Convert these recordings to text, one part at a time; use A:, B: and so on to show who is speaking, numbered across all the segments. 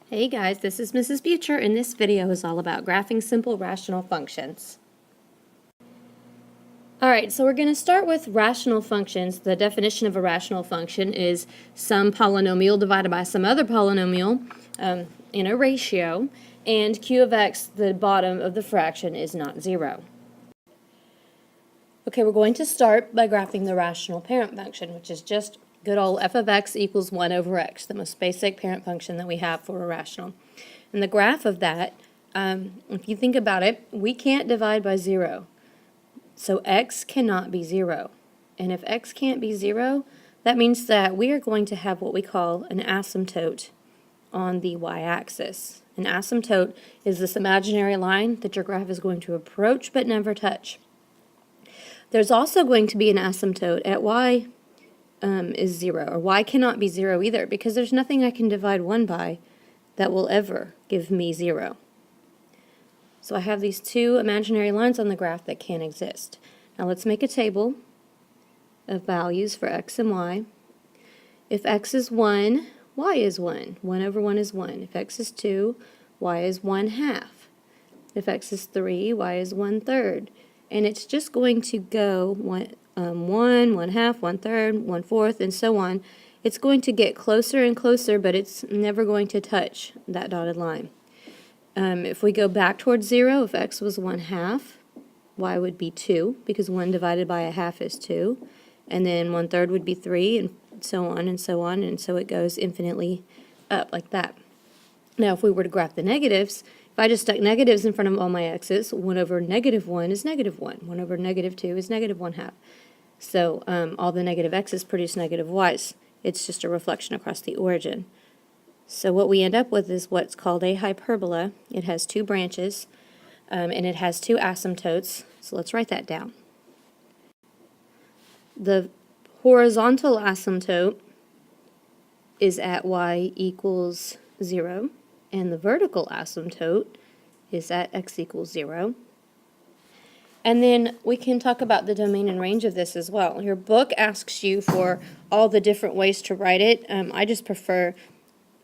A: Hey guys, this is Mrs. Butcher, and this video is all about graphing simple rational functions. Alright, so we're going to start with rational functions. The definition of a rational function is some polynomial divided by some other polynomial in a ratio, and q of x, the bottom of the fraction, is not 0. Okay, we're going to start by graphing the rational parent function, which is just good old f of x equals 1 over x, the most basic parent function that we have for a rational. And the graph of that, if you think about it, we can't divide by 0. So x cannot be 0. And if x can't be 0, that means that we are going to have what we call an asymptote on the y-axis. An asymptote is this imaginary line that your graph is going to approach but never touch. There's also going to be an asymptote at y is 0, or y cannot be 0 either, because there's nothing I can divide 1 by that will ever give me 0. So I have these two imaginary lines on the graph that can't exist. Now let's make a table of values for x and y. If x is 1, y is 1. 1 over 1 is 1. If x is 2, y is 1/2. If x is 3, y is 1/3. And it's just going to go 1, 1/2, 1/3, 1/4, and so on. It's going to get closer and closer, but it's never going to touch that dotted line. If we go back towards 0, if x was 1/2, y would be 2, because 1 divided by 1/2 is 2. And then 1/3 would be 3, and so on and so on, and so it goes infinitely up like that. Now, if we were to graph the negatives, if I just stuck negatives in front of all my x's, 1 over -1 is -1. 1 over -2 is -1/2. So all the negative x's produce negative y's. It's just a reflection across the origin. So what we end up with is what's called a hyperbola. It has two branches, and it has two asymptotes. So let's write that down. The horizontal asymptote is at y equals 0, and the vertical asymptote is at x equals 0. And then we can talk about the domain and range of this as well. Your book asks you for all the different ways to write it. I just prefer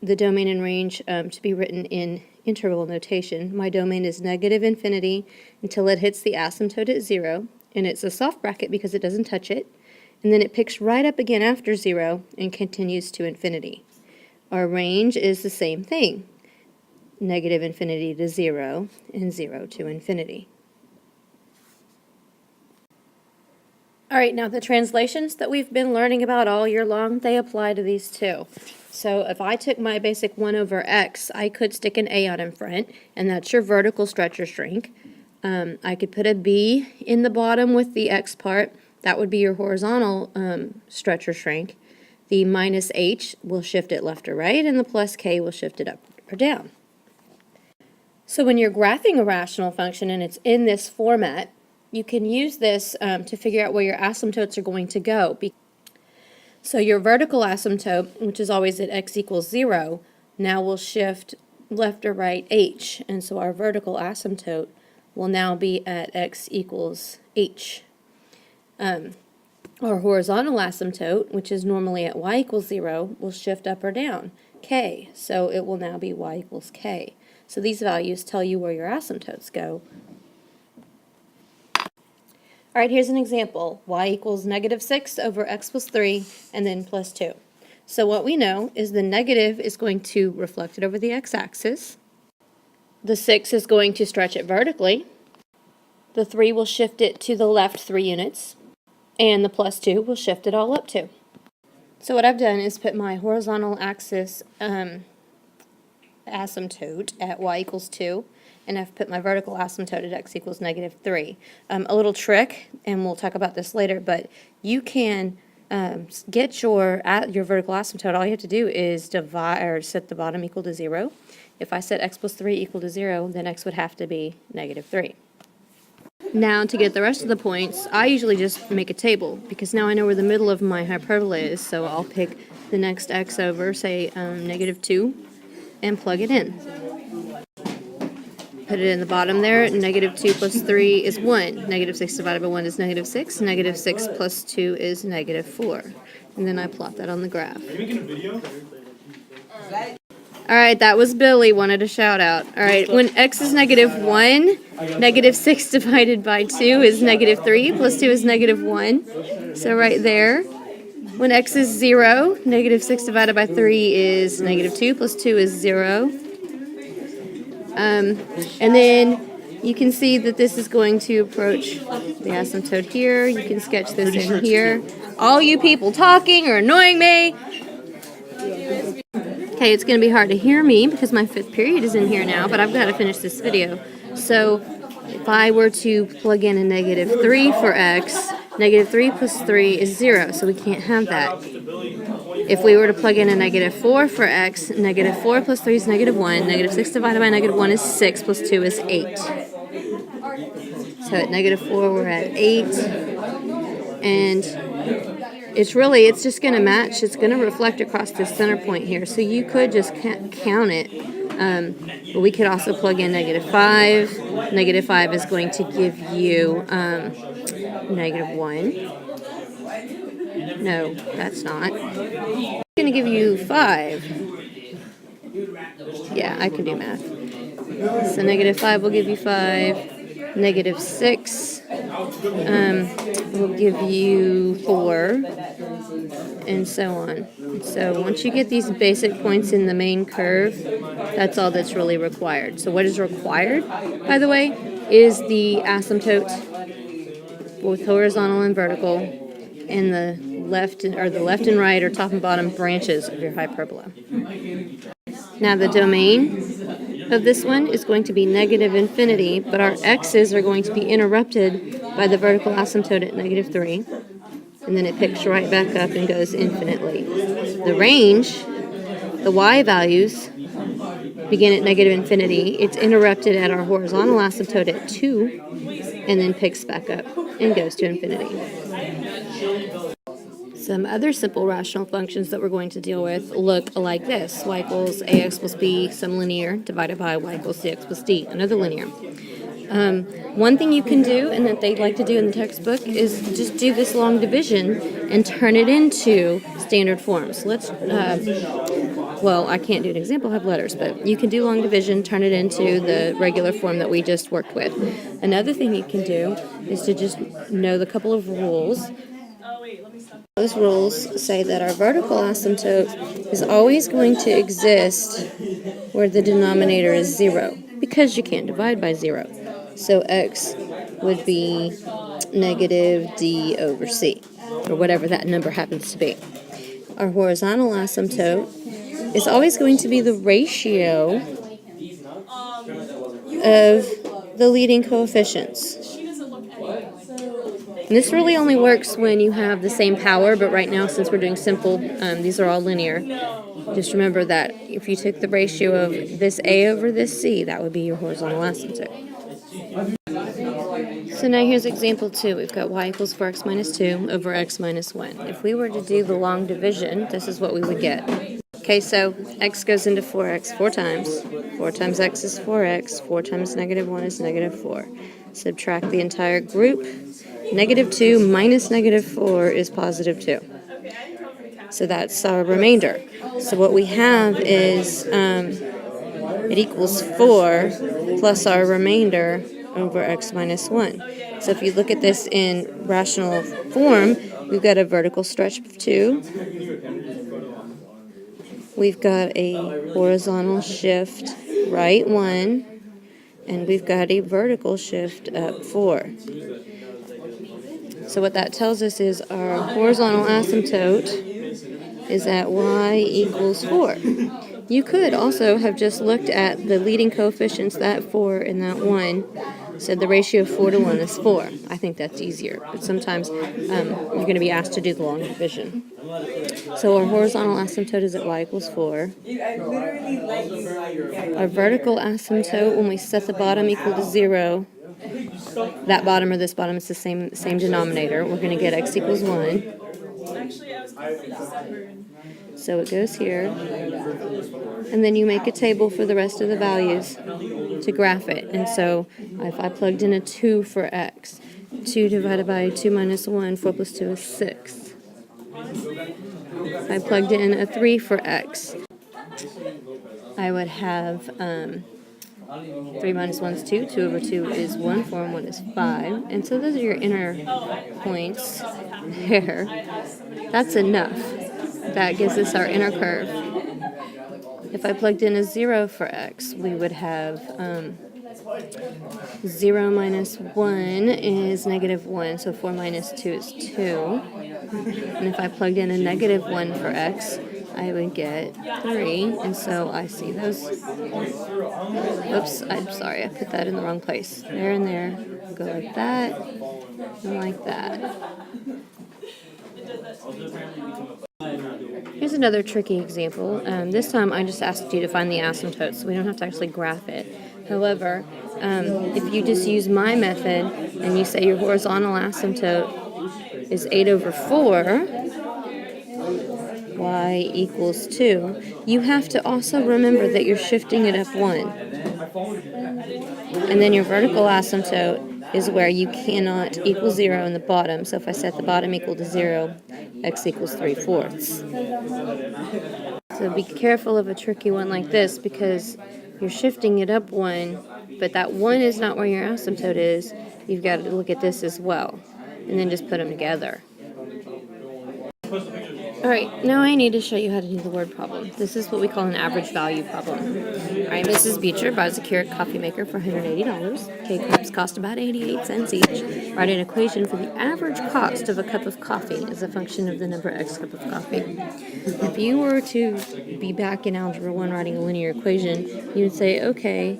A: the domain and range to be written in interval notation. My domain is -infinity until it hits the asymptote at 0, and it's a soft bracket because it doesn't touch it, and then it picks right up again after 0 and continues to infinity. Our range is the same thing, -infinity to 0 and 0 to infinity. Alright, now the translations that we've been learning about all year long, they apply to these too. So if I took my basic 1 over x, I could stick an a out in front, and that's your vertical stretch or shrink. I could put a b in the bottom with the x part. That would be your horizontal stretch or shrink. The minus h will shift it left or right, and the plus k will shift it up or down. So when you're graphing a rational function and it's in this format, you can use this to figure out where your asymptotes are going to go. So your vertical asymptote, which is always at x equals 0, now will shift left or right h, and so our vertical asymptote will now be at x equals h. Our horizontal asymptote, which is normally at y equals 0, will shift up or down, k, so it will now be y equals k. So these values tell you where your asymptotes go. Alright, here's an example. Y equals -6 over x plus 3, and then plus 2. So what we know is the negative is going to reflect it over the x-axis. The 6 is going to stretch it vertically. The 3 will shift it to the left 3 units. And the plus 2 will shift it all up 2. So what I've done is put my horizontal axis asymptote at y equals 2. And I've put my vertical asymptote at x equals -3. A little trick, and we'll talk about this later, but you can get your vertical asymptote. All you have to do is divide or set the bottom equal to 0. If I set x plus 3 equal to 0, then x would have to be -3. Now, to get the rest of the points, I usually just make a table, because now I know where the middle of my hyperbola is, so I'll pick the next x over, say -2, and plug it in. Put it in the bottom there. -2 plus 3 is 1. -6 divided by 1 is -6. -6 plus 2 is -4. And then I plot that on the graph.
B: Are you making a video?
A: All right, that was Billy, wanted a shout out. All right, when x is -1, -6 divided by 2 is -3, plus 2 is -1. So right there. When x is 0, -6 divided by 3 is -2, plus 2 is 0. And then you can see that this is going to approach the asymptote here. You can sketch this in here. All you people talking are annoying me. Okay, it's going to be hard to hear me because my 5th period is in here now, but I've got to finish this video. So if I were to plug in a -3 for x, -3 plus 3 is 0, so we can't have that. If we were to plug in a -4 for x, -4 plus 3 is -1, -6 divided by -1 is 6, plus 2 is 8. So at -4 we're at 8, and it's just going to match, it's going to reflect across this center point here. So you could just count it, but we could also plug in -5. -5 is going to give you -1. No, that's not. It's going to give you 5. Yeah, I can do math. So -5 will give you 5. -6 will give you 4, and so on. So once you get these basic points in the main curve, that's all that's really required. So what is required, by the way, is the asymptote, both horizontal and vertical, and the left and right or top and bottom branches of your hyperbola. Now the domain of this one is going to be -infinity, but our x's are going to be interrupted by the vertical asymptote at -3, and then it picks right back up and goes infinitely. The range, the y values, begin at -infinity. It's interrupted at our horizontal asymptote at 2, and then picks back up and goes to infinity. Some other simple rational functions that we're going to deal with look like this. Y equals ax plus b, some linear, divided by y equals cx plus d, another linear. One thing you can do, and that they like to do in the textbook, is just do this long division and turn it into standard forms. Well, I can't do an example, I have letters, but you can do long division, turn it into the regular form that we just worked with. Another thing you can do is to just know the couple of rules. Those rules say that our vertical asymptote is always going to exist where the denominator is 0, because you can't divide by 0. So x would be -d over c, or whatever that number happens to be. Our horizontal asymptote is always going to be the ratio of the leading coefficients. And this really only works when you have the same power, but right now, since we're doing simple, these are all linear. Just remember that if you took the ratio of this A over this C, that would be your horizontal asymptote. So now here's example 2. We've got y equals 4x minus 2 over x minus 1. If we were to do the long division, this is what we would get. Okay, so x goes into 4x 4 times. 4 times x is 4x. 4 times -1 is -4. Subtract the entire group. -2 minus -4 is +2. So that's our remainder. So what we have is it equals 4 plus our remainder over x minus 1. So if you look at this in rational form, we've got a vertical stretch of 2. We've got a horizontal shift right 1. And we've got a vertical shift up 4. So what that tells us is our horizontal asymptote is at y equals 4. You could also have just looked at the leading coefficients, that 4 and that 1, said the ratio of 4 to 1 is 4. I think that's easier, but sometimes you're going to be asked to do the long division. So our horizontal asymptote is at y equals 4. Our vertical asymptote, when we set the bottom equal to 0, that bottom or this bottom is the same denominator. We're going to get x equals 1. So it goes here. And then you make a table for the rest of the values to graph it. And so if I plugged in a 2 for x, 2 divided by 2 minus 1, 4 plus 2 is 6. I plugged in a 3 for x. I would have 3 minus 1 is 2, 2 over 2 is 1, 4 and 1 is 5. And so those are your inner points there. That's enough. That gives us our inner curve. If I plugged in a 0 for x, we would have 0 minus 1 is negative 1, so 4 minus 2 is 2. And if I plugged in a negative 1 for x, I would get 3, and so I see those. Oops, I'm sorry, I put that in the wrong place. There and there. Go like that, and like that. Here's another tricky example. This time I just asked you to find the asymptote, so we don't have to actually graph it. However, if you just use my method and you say your horizontal asymptote is 8 over 4, y equals 2, you have to also remember that you're shifting it up 1. And then your vertical asymptote is where you cannot equal 0 in the bottom. So if I set the bottom equal to 0, x equals 3/4. So be careful of a tricky one like this because you're shifting it up 1, but that 1 is not where your asymptote is. You've got to look at this as well, and then just put them together. Alright, now I need to show you how to do the word problem. This is what we call an average value problem. Alright, Mrs. Beecher buys a Keurig coffee maker for $180. K-cups cost about 88 cents each. Write an equation for the average cost of a cup of coffee as a function of the number x cup of coffee. If you were to be back in Algebra 1 writing a linear equation, you would say, okay,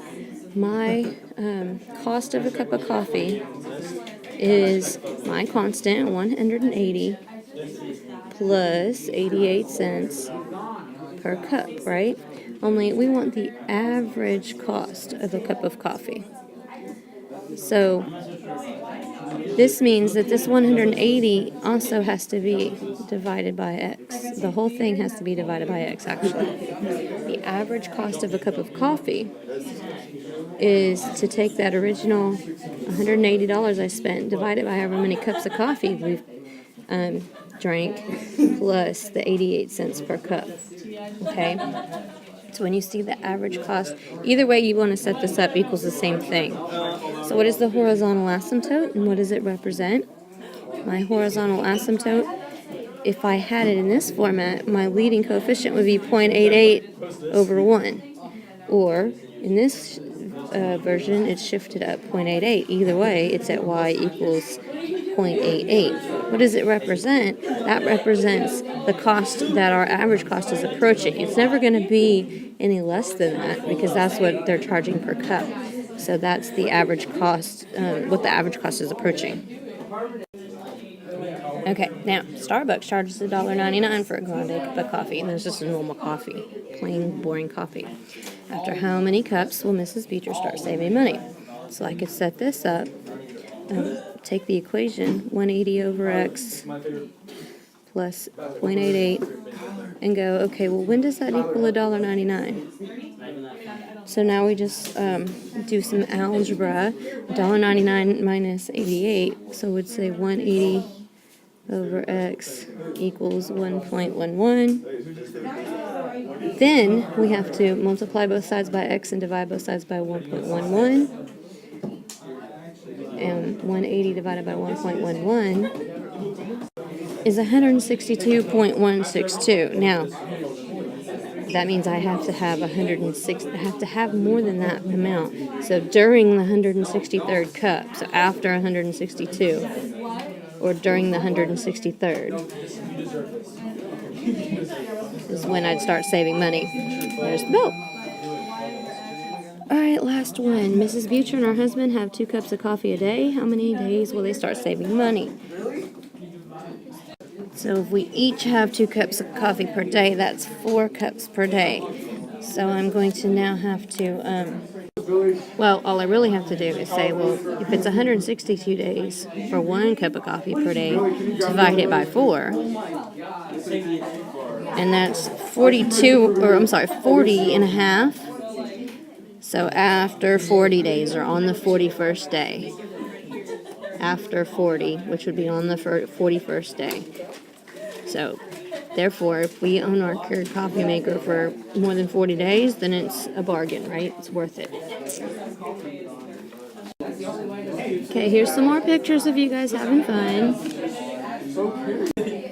A: my cost of a cup of coffee is my constant, 180, plus 88 cents per cup, right? Only we want the average cost of a cup of coffee. So this means that this 180 also has to be divided by x. The whole thing has to be divided by x, actually. The average cost of a cup of coffee is to take that original $180 I spent, divide it by however many cups of coffee we've drank, plus the 88 cents per cup. Okay? So when you see the average cost, either way you want to set this up equals the same thing. So what is the horizontal asymptote and what does it represent? My horizontal asymptote, if I had it in this format, my leading coefficient would be 0.88 over 1. Or in this version, it's shifted up 0.88. Either way, it's at y equals 0.88. What does it represent? That represents the cost that our average cost is approaching. It's never going to be any less than that because that's what they're charging per cup. So that's the average cost, what the average cost is approaching. Okay, now Starbucks charges $1.99 for a grande cup of coffee, and there's just a normal coffee, plain, boring coffee. After how many cups will Mrs. Beecher start saving money? So I could set this up, take the equation, 180 over x plus 0.88, and go, okay, well, when does that equal $1.99? So now we just do some algebra. $1.99 minus 88, so we'd say 180 over x equals 1.11. Then we have to multiply both sides by x and divide both sides by 1.11. And 180 divided by 1.11 is 162.162. Now, that means I have to have more than that amount. So during the 163rd cup, so after 162, or during the 163rd, is when I'd start saving money. There's the bill. Alright, last one. Mrs. Beecher and her husband have 2 cups of coffee a day. How many days will they start saving money? So if we each have 2 cups of coffee per day, that's 4 cups per day. So I'm going to now have to, all I really have to do is say, well, if it's 162 days for 1 cup of coffee per day, divide it by 4. And that's 40 and a half. So after 40 days, or on the 41st day. After 40, which would be on the 41st day. So Therefore, if we own our Keurig coffee maker for more than 40 days, then it's a bargain, right? It's worth it. Okay, here's some more pictures of you guys having fun.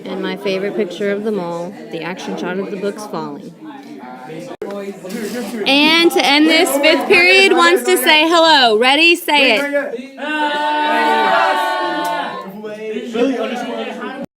A: And my favorite picture of them all, the action shot of the books falling. And to end this, fifth period wants to say hello. Ready? Say it.